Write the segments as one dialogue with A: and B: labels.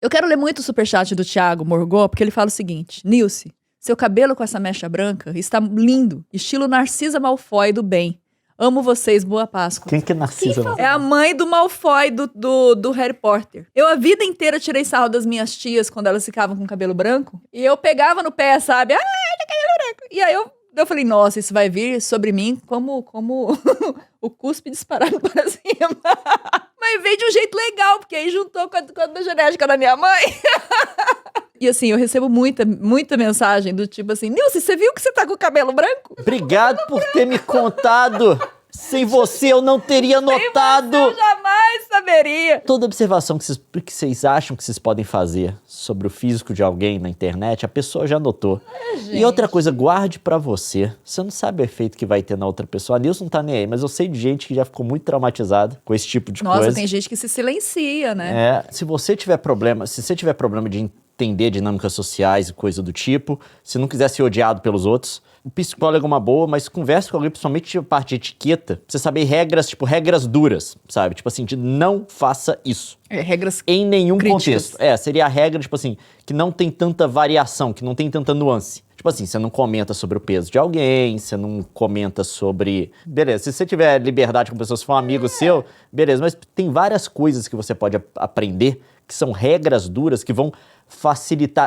A: Eu quero ler muito o superchat do Thiago Morgó, porque ele fala o seguinte: Nilce, seu cabelo com essa mecha branca está lindo, estilo Narcisa Malfoy do bem. Amo vocês, boa Páscoa.
B: Quem que é Narcisa?
A: É a mãe do Malfoy do Harry Potter. Eu a vida inteira tirei sarro das minhas tias quando elas ficavam com cabelo branco. E eu pegava no pé, sabe? Ah, tem cabelo branco. E aí eu falei, nossa, isso vai vir sobre mim como o cuspe disparado para cima. Mas veio de um jeito legal, porque aí juntou com a genética da minha mãe. E assim, eu recebo muita mensagem do tipo assim, Nilce, você viu que você tá com o cabelo branco?
B: Obrigado por ter me contado. Sem você eu não teria notado.
A: Sem você eu jamais saberia.
B: Toda observação que vocês acham que vocês podem fazer sobre o físico de alguém na internet, a pessoa já notou. E outra coisa, guarde pra você. Você não sabe o efeito que vai ter na outra pessoa. A Nilce não tá nem aí, mas eu sei de gente que já ficou muito traumatizada com esse tipo de coisa.
A: Nossa, tem gente que se silencia, né?
B: Se você tiver problema de entender dinâmicas sociais e coisa do tipo, se não quiser ser odiado pelos outros, o psicólogo é uma boa, mas converse com alguém, principalmente a parte de etiqueta, pra você saber regras duras, sabe? Tipo assim, de não faça isso.
A: Regras
B: em nenhum
A: críticas.
B: contexto. Seria a regra, tipo assim, que não tem tanta variação, que não tem tanta nuance. Tipo assim, você não comenta sobre o peso de alguém, você não comenta sobre... Beleza, se você tiver liberdade com pessoas que for um amigo seu, beleza, mas tem várias coisas que você pode aprender, que são regras duras, que vão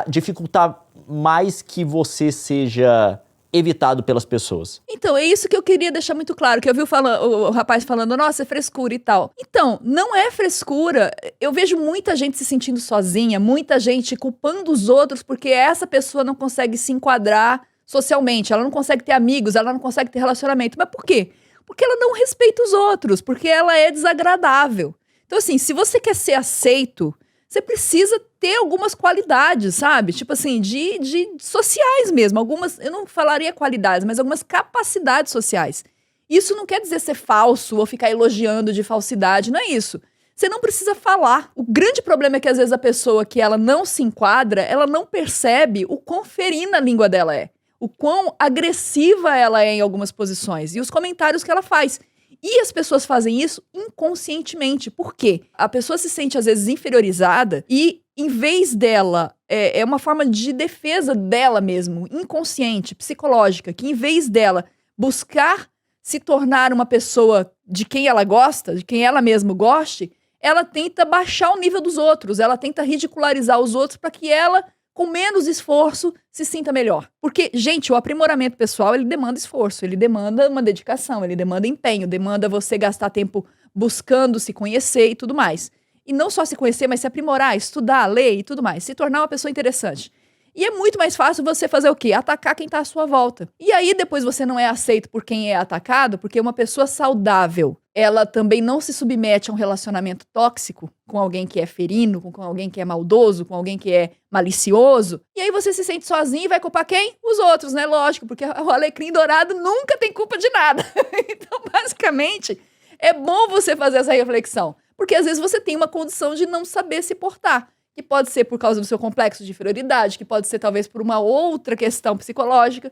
B: dificultar mais que você seja evitado pelas pessoas.
A: Então, é isso que eu queria deixar muito claro, que eu vi o rapaz falando, nossa, é frescura e tal. Então, não é frescura. Eu vejo muita gente se sentindo sozinha, muita gente culpando os outros porque essa pessoa não consegue se enquadrar socialmente, ela não consegue ter amigos, ela não consegue ter relacionamento. Mas por quê? Porque ela não respeita os outros, porque ela é desagradável. Então, assim, se você quer ser aceito, você precisa ter algumas qualidades, sabe? Tipo assim, de sociais mesmo. Algumas, eu não falaria qualidades, mas algumas capacidades sociais. Isso não quer dizer ser falso ou ficar elogiando de falsidade, não é isso. Você não precisa falar. O grande problema é que às vezes a pessoa que ela não se enquadra, ela não percebe o quão ferina a língua dela é. O quão agressiva ela é em algumas posições. E os comentários que ela faz. E as pessoas fazem isso inconscientemente. Por quê? A pessoa se sente, às vezes, inferiorizada e, em vez dela, é uma forma de defesa dela mesmo, inconsciente, psicológica, que em vez dela buscar se tornar uma pessoa de quem ela gosta, de quem ela mesma goste, ela tenta baixar o nível dos outros, ela tenta ridicularizar os outros para que ela, com menos esforço, se sinta melhor. Porque, gente, o aprimoramento pessoal, ele demanda esforço, ele demanda uma dedicação, ele demanda empenho, demanda você gastar tempo buscando se conhecer e tudo mais. E não só se conhecer, mas se aprimorar, estudar, ler e tudo mais, se tornar uma pessoa interessante. E é muito mais fácil você fazer o quê? Atacar quem tá à sua volta. E aí depois você não é aceito por quem é atacado, porque uma pessoa saudável, ela também não se submete a um relacionamento tóxico com alguém que é ferino, com alguém que é maldoso, com alguém que é malicioso. E aí você se sente sozinho e vai culpar quem? Os outros, né? Lógico, porque o alecrim dourado nunca tem culpa de nada. Então, basicamente, é bom você fazer essa reflexão. Porque às vezes você tem uma condição de não saber se portar. Que pode ser por causa do seu complexo de inferioridade, que pode ser talvez por uma outra questão psicológica.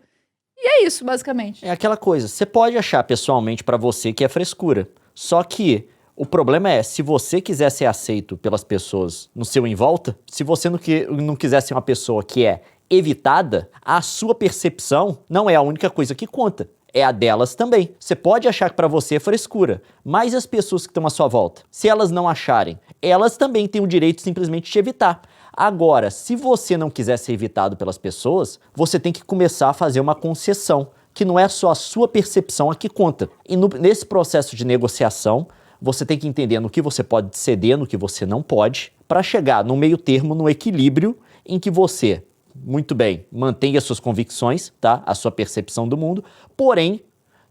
A: E é isso, basicamente.
B: É aquela coisa, você pode achar pessoalmente pra você que é frescura. Só que o problema é, se você quiser ser aceito pelas pessoas no seu em volta, se você não quiser ser uma pessoa que é evitada, a sua percepção não é a única coisa que conta. É a delas também. Você pode achar que pra você é frescura, mas as pessoas que estão à sua volta, se elas não acharem, elas também têm o direito de simplesmente te evitar. Agora, se você não quiser ser evitado pelas pessoas, você tem que começar a fazer uma concessão, que não é só a sua percepção a que conta. E nesse processo de negociação, você tem que entender no que você pode ceder, no que você não pode, para chegar no meio termo, no equilíbrio em que você, muito bem, mantenha suas convicções, tá? A sua percepção do mundo, porém,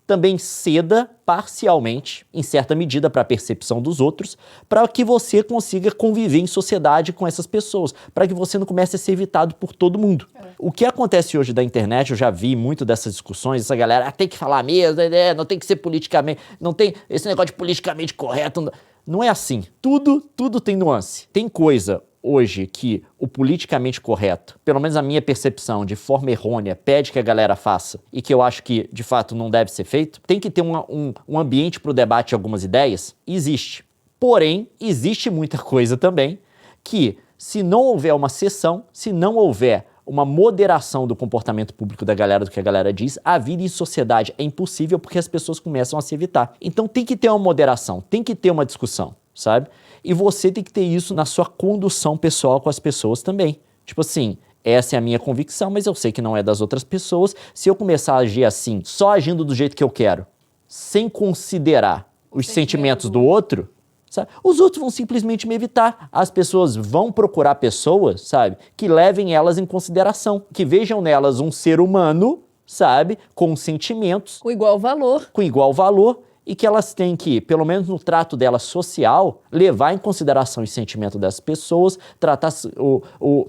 B: também ceda parcialmente, em certa medida, para a percepção dos outros, para que você consiga conviver em sociedade com essas pessoas, para que você não comece a ser evitado por todo mundo. O que acontece hoje da internet, eu já vi muito dessas discussões, essa galera, tem que falar mesmo, não tem que ser politicamente, não tem esse negócio de politicamente correto, não é assim. Tudo tem nuance. Tem coisa hoje que o politicamente correto, pelo menos a minha percepção, de forma errônea, pede que a galera faça e que eu acho que, de fato, não deve ser feito, tem que ter um ambiente para o debate de algumas ideias, existe. Porém, existe muita coisa também que, Se não houver uma seção, se não houver uma moderação do comportamento público da galera, do que a galera diz, a vida em sociedade é impossível porque as pessoas começam a se evitar. Então tem que ter uma moderação, tem que ter uma discussão, sabe? E você tem que ter isso na sua condução pessoal com as pessoas também. Tipo assim, essa é a minha convicção, mas eu sei que não é das outras pessoas. Se eu começar a agir assim, só agindo do jeito que eu quero, sem considerar os sentimentos do outro, sabe? Os outros vão simplesmente me evitar. As pessoas vão procurar pessoas, sabe, que levem elas em consideração, que vejam nelas um ser humano, sabe, com sentimentos.
A: Com igual valor.
B: Com igual valor. E que elas têm que, pelo menos no trato dela social, levar em consideração os sentimentos das pessoas, tratar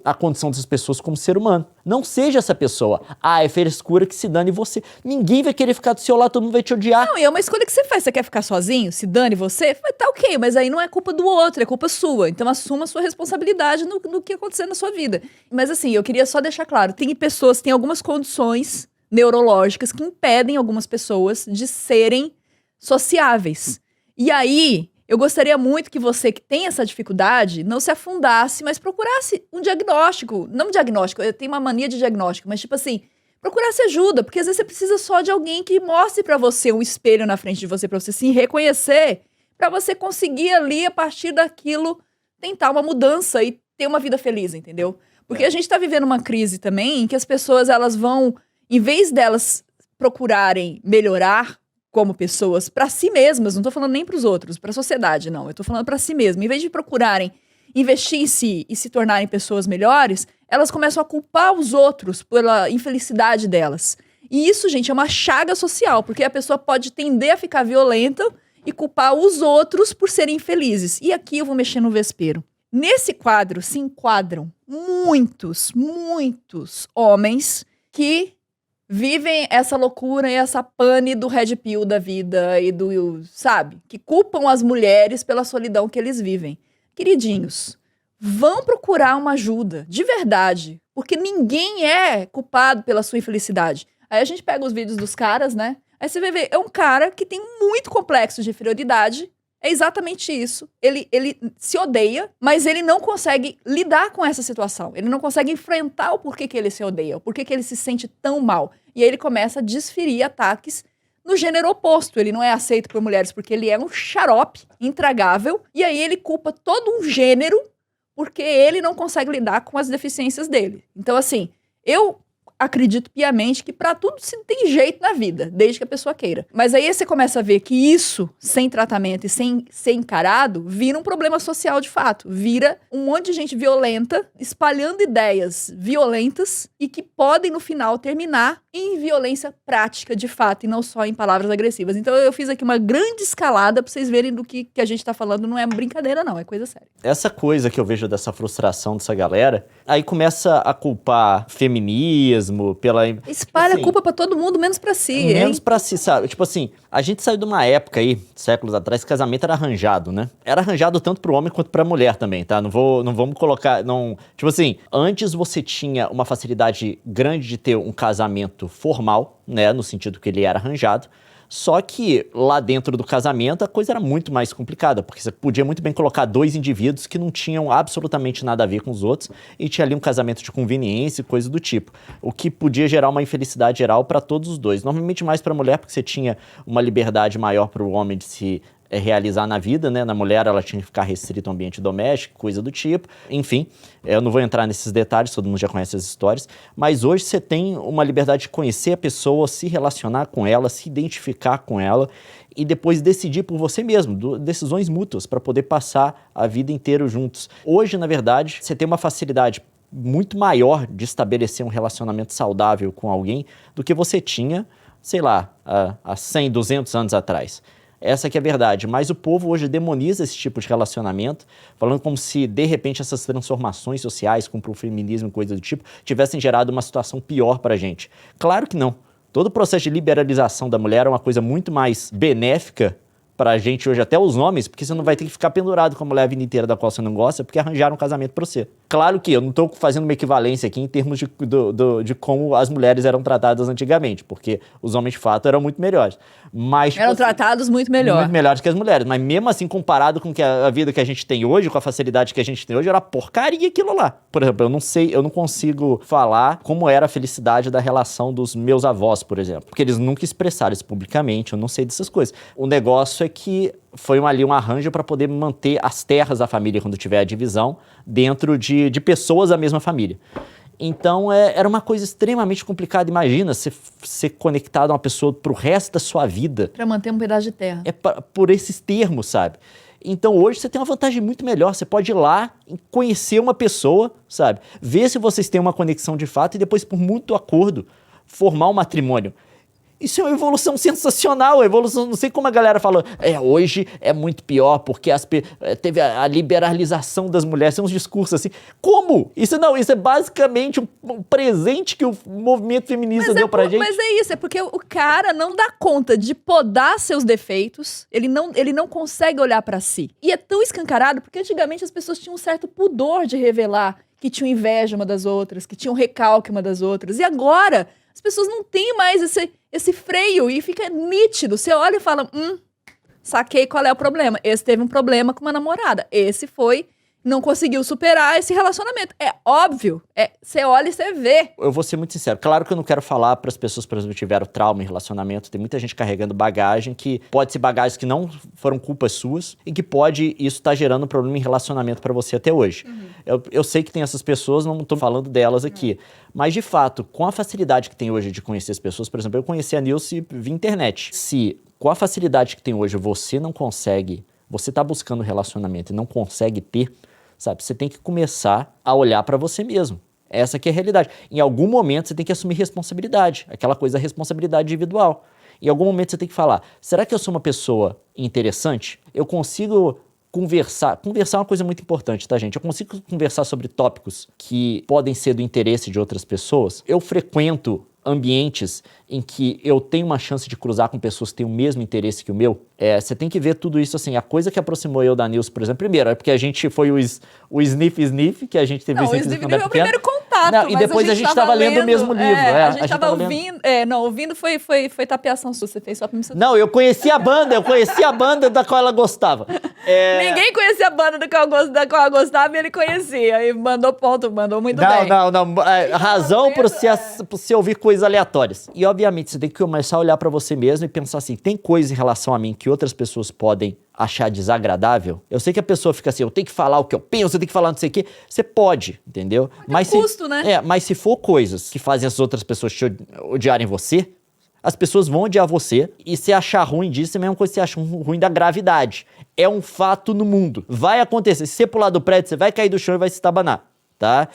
B: a condição dessas pessoas como ser humano. Não seja essa pessoa. Ah, é frescura, que se dane você. Ninguém vai querer ficar do seu lado, todo mundo vai te odiar.
A: Não, e é uma escolha que você faz. Você quer ficar sozinho? Se dane você? Tá ok, mas aí não é culpa do outro, é culpa sua. Então assuma a sua responsabilidade no que acontecer na sua vida. Mas assim, eu queria só deixar claro, tem pessoas, tem algumas condições neurológicas que impedem algumas pessoas de serem sociáveis. E aí, eu gostaria muito que você que tem essa dificuldade não se afundasse, mas procurasse um diagnóstico. Não um diagnóstico, eu tenho uma mania de diagnóstico, mas tipo assim, procurasse ajuda, porque às vezes você precisa só de alguém que mostre pra você um espelho na frente de você, pra você se reconhecer, pra você conseguir ali, a partir daquilo, tentar uma mudança e ter uma vida feliz, entendeu? Porque a gente tá vivendo uma crise também em que as pessoas, elas vão, em vez delas procurarem melhorar como pessoas para si mesmas, não tô falando nem para os outros, para a sociedade, não. Eu tô falando para si mesma. Em vez de procurarem investir em si e se tornarem pessoas melhores, elas começam a culpar os outros pela infelicidade delas. E isso, gente, é uma chaga social, porque a pessoa pode tender a ficar violenta e culpar os outros por serem infelizes. E aqui eu vou mexer no vespeiro. Nesse quadro se enquadram muitos homens que vivem essa loucura e essa pane do red pill da vida e do, sabe? Que culpam as mulheres pela solidão que eles vivem. Queridinhos, vão procurar uma ajuda, de verdade. Porque ninguém é culpado pela sua infelicidade. Aí a gente pega os vídeos dos caras, né? Aí você vai ver, é um cara que tem muito complexo de inferioridade. É exatamente isso. Ele se odeia, mas ele não consegue lidar com essa situação. Ele não consegue enfrentar o porquê que ele se odeia, o porquê que ele se sente tão mal. E aí ele começa a desferir ataques no gênero oposto. Ele não é aceito por mulheres porque ele é um xarope intragável. E aí ele culpa todo um gênero porque ele não consegue lidar com as deficiências dele. Então, assim, eu acredito piamente que pra tudo se tem jeito na vida, desde que a pessoa queira. Mas aí você começa a ver que isso, sem tratamento e sem ser encarado, vira um problema social de fato. Vira um monte de gente violenta, espalhando ideias violentas e que podem, no final, terminar em violência prática, de fato, e não só em palavras agressivas. Então eu fiz aqui uma grande escalada pra vocês verem do que a gente tá falando. Não é brincadeira, não. É coisa séria.
B: Essa coisa que eu vejo dessa frustração dessa galera, aí começa a culpar feminismo, pela...
A: Espalha
B: assim,
A: a culpa pra todo mundo, menos pra si.
B: Menos pra si, sabe? Tipo assim, a gente saiu de uma época aí, séculos atrás, que casamento era arranjado, né? Era arranjado tanto pro homem quanto pra mulher também, tá? Não vamos colocar... Tipo assim, antes você tinha uma facilidade grande de ter um casamento formal, né? No sentido que ele era arranjado. Só que lá dentro do casamento a coisa era muito mais complicada, porque você podia muito bem colocar dois indivíduos que não tinham absolutamente nada a ver com os outros e tinha ali um casamento de conveniência e coisa do tipo, o que podia gerar uma infelicidade geral para todos os dois. Normalmente mais para a mulher, porque você tinha uma liberdade maior para o homem de se realizar na vida, né? Na mulher ela tinha que ficar restrita ao ambiente doméstico, coisa do tipo. Enfim, eu não vou entrar nesses detalhes, todo mundo já conhece as histórias, mas hoje você tem uma liberdade de conhecer a pessoa, se relacionar com ela, se identificar com ela e depois decidir por você mesmo, decisões mútuas para poder passar a vida inteira juntos. Hoje, na verdade, você tem uma facilidade muito maior de estabelecer um relacionamento saudável com alguém do que você tinha, sei lá, há 100, 200 anos atrás. Essa que é a verdade, mas o povo hoje demoniza esse tipo de relacionamento, falando como se, de repente, essas transformações sociais, como o feminismo e coisa do tipo, tivessem gerado uma situação pior pra gente. Claro que não. Todo o processo de liberalização da mulher é uma coisa muito mais benéfica pra gente hoje, até os homens, porque você não vai ter que ficar pendurado com a mulher a vida inteira da qual você não gosta, porque arranjaram um casamento pra você. Claro que eu não tô fazendo uma equivalência aqui em termos de como as mulheres eram tratadas antigamente, porque os homens de fato eram muito melhores. Mas,
A: Eram tratados muito melhor.
B: Muito melhores que as mulheres. Mas mesmo assim, comparado com a vida que a gente tem hoje, com a facilidade que a gente tem hoje, era porcaria aquilo lá. Por exemplo, eu não consigo falar como era a felicidade da relação dos meus avós, por exemplo. Porque eles nunca expressaram isso publicamente, eu não sei dessas coisas. O negócio é que foi ali um arranjo para poder manter as terras da família quando tiver a divisão dentro de pessoas da mesma família. Então, era uma coisa extremamente complicada. Imagina você ser conectado a uma pessoa pro resto da sua vida.
A: Pra manter um pedaço de terra.
B: Por esses termos, sabe? Então, hoje você tem uma vantagem muito melhor. Você pode ir lá e conhecer uma pessoa, sabe? Ver se vocês têm uma conexão de fato e depois, por mútuo acordo, formar um matrimônio. Isso é uma evolução sensacional, não sei como a galera falou, hoje é muito pior, porque teve a liberalização das mulheres, tem uns discursos assim. Como? Isso é basicamente um presente que o movimento feminista deu pra gente.
A: Mas é isso, é porque o cara não dá conta de podar seus defeitos, ele não consegue olhar pra si. E é tão escancarado, porque antigamente as pessoas tinham um certo pudor de revelar que tinham inveja uma das outras, que tinham recalque uma das outras, e agora as pessoas não têm mais esse freio e fica nítido. Você olha e fala, saquei qual é o problema. Esse teve um problema com uma namorada. Esse não conseguiu superar esse relacionamento. É óbvio. Você olha e você vê.
B: Eu vou ser muito sincero. Claro que eu não quero falar para as pessoas, por exemplo, que tiveram trauma em relacionamento. Tem muita gente carregando bagagem que pode ser bagagens que não foram culpas suas e que pode isso estar gerando um problema em relacionamento para você até hoje. Eu sei que tem essas pessoas, não estou falando delas aqui. Mas, de fato, com a facilidade que tem hoje de conhecer as pessoas, por exemplo, eu conheci a Nilce via internet. Se com a facilidade que tem hoje você não consegue, você está buscando relacionamento e não consegue ter, sabe, você tem que começar a olhar para você mesmo. Essa que é a realidade. Em algum momento você tem que assumir responsabilidade, aquela coisa da responsabilidade individual. Em algum momento você tem que falar, será que eu sou uma pessoa interessante? Eu consigo conversar é uma coisa muito importante, tá, gente? Eu consigo conversar sobre tópicos que podem ser do interesse de outras pessoas. Eu frequento ambientes em que eu tenho uma chance de cruzar com pessoas que têm o mesmo interesse que o meu. Você tem que ver tudo isso assim. A coisa que aproximou eu da Nilce, por exemplo, primeiro, é porque a gente foi o sniff, que a gente teve
A: o sniff quando era pequeno. Primeiro contato,
B: e depois a gente estava lendo o mesmo livro.
A: A gente estava ouvindo. Ouvindo foi tapeação sua. Você fez só pra me...
B: Não, eu conheci a banda da qual ela gostava.
A: Ninguém conhecia a banda da qual ela gostava e ele conhecia. E mandou muito bem.
B: Não. Razão por você ouvir coisas aleatórias. E, obviamente, você tem que começar a olhar pra você mesmo e pensar assim, tem coisa em relação a mim que outras pessoas podem achar desagradável? Eu sei que a pessoa fica assim, eu tenho que falar o que eu penso, eu tenho que falar não sei o quê. Você pode, entendeu?
A: Mas custo, né?
B: Mas se for coisas que fazem as outras pessoas te odiarem você, as pessoas vão odiar você e se achar ruim disso é a mesma coisa que você acha ruim da gravidade. É um fato no mundo. Vai acontecer. Se você pular do prédio, você vai cair do chão e vai se estabanar. Tá?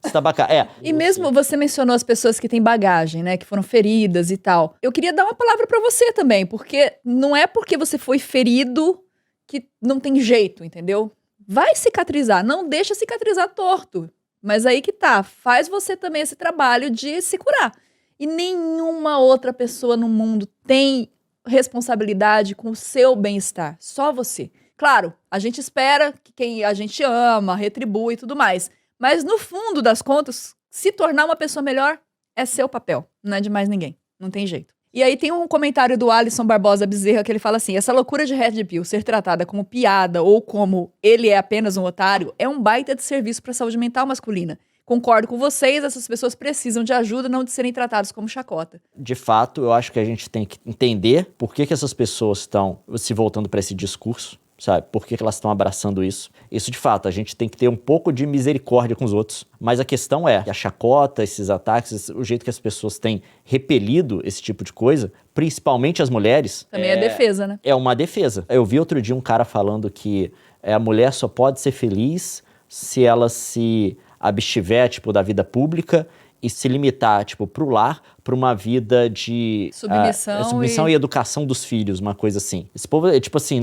B: Estabacar,
A: E mesmo você mencionou as pessoas que têm bagagem, né? Que foram feridas e tal. Eu queria dar uma palavra pra você também, porque não é porque você foi ferido que não tem jeito, entendeu? Vai cicatrizar, não deixa cicatrizar torto. Mas aí que tá, faz você também esse trabalho de se curar. E nenhuma outra pessoa no mundo tem responsabilidade com o seu bem-estar, só você. Claro, a gente espera que quem a gente ama retribua e tudo mais. Mas no fundo das contas, se tornar uma pessoa melhor é seu papel, não é de mais ninguém, não tem jeito. E aí tem um comentário do Alisson Barbosa Bezerra que ele fala assim, essa loucura de Red Pill ser tratada como piada ou como ele é apenas um otário é um baita de serviço para a saúde mental masculina. Concordo com vocês, essas pessoas precisam de ajuda, não de serem tratadas como chacota.
B: De fato, eu acho que a gente tem que entender por que essas pessoas estão se voltando para esse discurso. Sabe? Por que elas estão abraçando isso? Isso, de fato, a gente tem que ter um pouco de misericórdia com os outros. Mas a questão é que a chacota, esses ataques, o jeito que as pessoas têm repelido esse tipo de coisa, principalmente as mulheres...
A: Também é defesa, né?
B: É uma defesa. Eu vi outro dia um cara falando que a mulher só pode ser feliz se ela se abstiver, tipo, da vida pública e se limitar, tipo, pro lar, pra uma vida de... Submissão e educação dos filhos, uma coisa assim. Esse povo, tipo assim,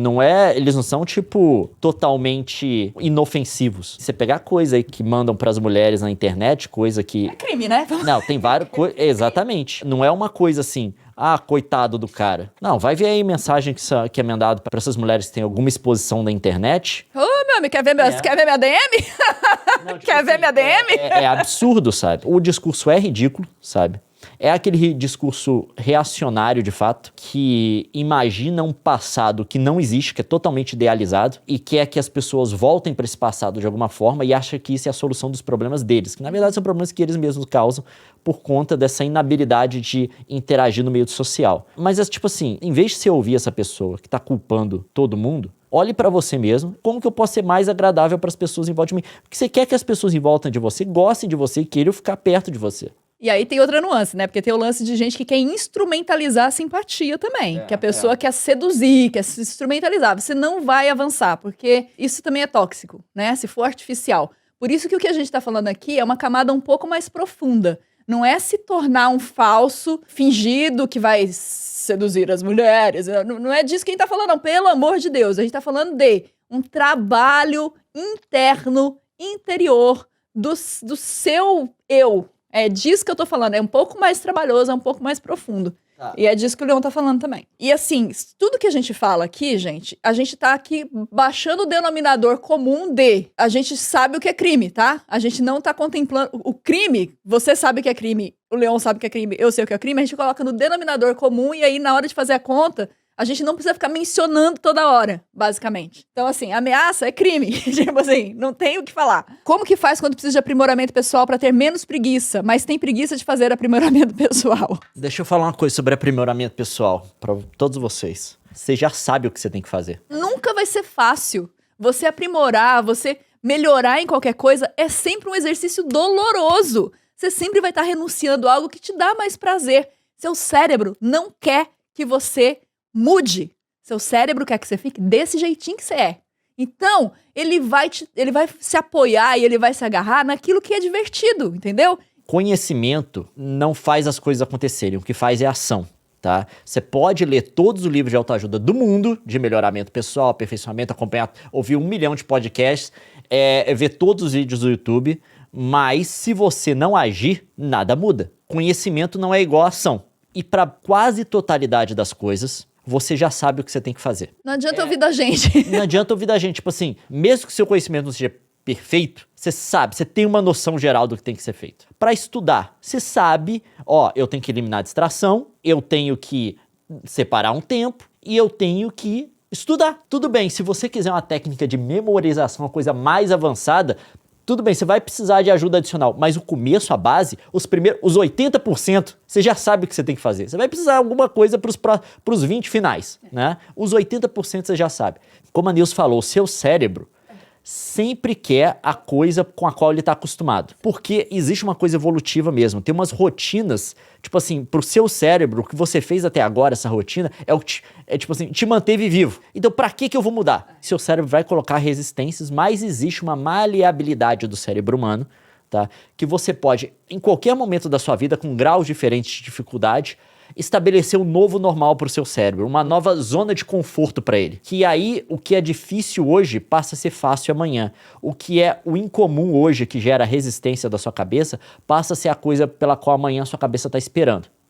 B: eles não são, tipo, totalmente inofensivos. Você pegar coisa aí que mandam pras mulheres na internet, coisa que...
A: É crime, né?
B: Não, tem várias coisas... Exatamente. Não é uma coisa assim... coitado do cara. Não, vai ver aí mensagem que é mandado pra essas mulheres que têm alguma exposição na internet.
A: Ô, meu amigo, quer ver minha DM?
B: Não, tipo
A: Quer ver
B: assim,
A: minha DM?
B: É absurdo, sabe? O discurso é ridículo, sabe? É aquele discurso reacionário, de fato, que imagina um passado que não existe, que é totalmente idealizado, e quer que as pessoas voltem para esse passado de alguma forma e acha que isso é a solução dos problemas deles, que na verdade são problemas que eles mesmos causam por conta dessa inabilidade de interagir no meio social. Mas é tipo assim, em vez de você ouvir essa pessoa que tá culpando todo mundo, olhe para você mesmo, como que eu posso ser mais agradável para as pessoas em volta de mim? Porque você quer que as pessoas em volta de você gostem de você e queiram ficar perto de você.
A: E aí tem outra nuance, né? Porque tem o lance de gente que quer instrumentalizar a simpatia também. Que a pessoa quer seduzir, quer se instrumentalizar. Você não vai avançar, porque isso também é tóxico, né? Se for artificial. Por isso que o que a gente tá falando aqui é uma camada um pouco mais profunda. Não é se tornar um falso fingido que vai seduzir as mulheres. Não é disso que a gente tá falando, não. Pelo amor de Deus. A gente tá falando de um trabalho interno, interior, do seu eu. É disso que eu tô falando. É um pouco mais trabalhoso, é um pouco mais profundo.
B: Tá.
A: E é disso que o Leon tá falando também. E assim, tudo que a gente fala aqui, gente, a gente tá aqui baixando o denominador comum de a gente sabe o que é crime, tá? A gente não tá contemplando o crime. Você sabe o que é crime, o Leon sabe o que é crime, eu sei o que é crime. A gente coloca no denominador comum e aí na hora de fazer a conta, a gente não precisa ficar mencionando toda hora, basicamente. Então, assim, ameaça é crime. Tipo assim, não tem o que falar. Como que faz quando precisa de aprimoramento pessoal pra ter menos preguiça, mas tem preguiça de fazer aprimoramento pessoal?
B: Deixa eu falar uma coisa sobre aprimoramento pessoal para todos vocês. Você já sabe o que você tem que fazer.
A: Nunca vai ser fácil. Você aprimorar, você melhorar em qualquer coisa é sempre um exercício doloroso. Você sempre vai estar renunciando a algo que te dá mais prazer. Seu cérebro não quer que você mude. Seu cérebro quer que você fique desse jeitinho que você é. Então, ele vai se apoiar e ele vai se agarrar naquilo que é divertido, entendeu?
B: Conhecimento não faz as coisas acontecerem, o que faz é ação, tá? Você pode ler todos os livros de autoajuda do mundo, de melhoramento pessoal, aperfeiçoamento, acompanhar, ouvir 1 milhão de podcasts, ver todos os vídeos do YouTube, mas se você não agir, nada muda. Conhecimento não é igual a ação. E para quase totalidade das coisas, você já sabe o que você tem que fazer.
A: Não adianta ouvir da gente.
B: Não adianta ouvir da gente, tipo assim, mesmo que o seu conhecimento não seja perfeito, você sabe, você tem uma noção geral do que tem que ser feito. Para estudar, você sabe, ó, eu tenho que eliminar a distração, eu tenho que separar um tempo e eu tenho que estudar. Tudo bem, se você quiser uma técnica de memorização, uma coisa mais avançada, tudo bem, você vai precisar de ajuda adicional, mas o começo, a base, os 80%, você já sabe o que você tem que fazer. Você vai precisar de alguma coisa para os 20 finais, né? Os 80% você já sabe. Como a Nilce falou, o seu cérebro sempre quer a coisa com a qual ele está acostumado. Porque existe uma coisa evolutiva mesmo. Tem umas rotinas, tipo assim, pro seu cérebro, o que você fez até agora, essa rotina, tipo assim, te manteve vivo. Então, pra que eu vou mudar? Seu cérebro vai colocar resistências, mas existe uma maleabilidade do cérebro humano, tá? Que você pode, em qualquer momento da sua vida, com graus diferentes de dificuldade, estabelecer um novo normal para o seu cérebro, uma nova zona de conforto para ele. Que aí, o que é difícil hoje passa a ser fácil amanhã. O que é o incomum hoje, que gera resistência da sua cabeça, passa a ser a coisa pela qual amanhã a sua cabeça está esperando.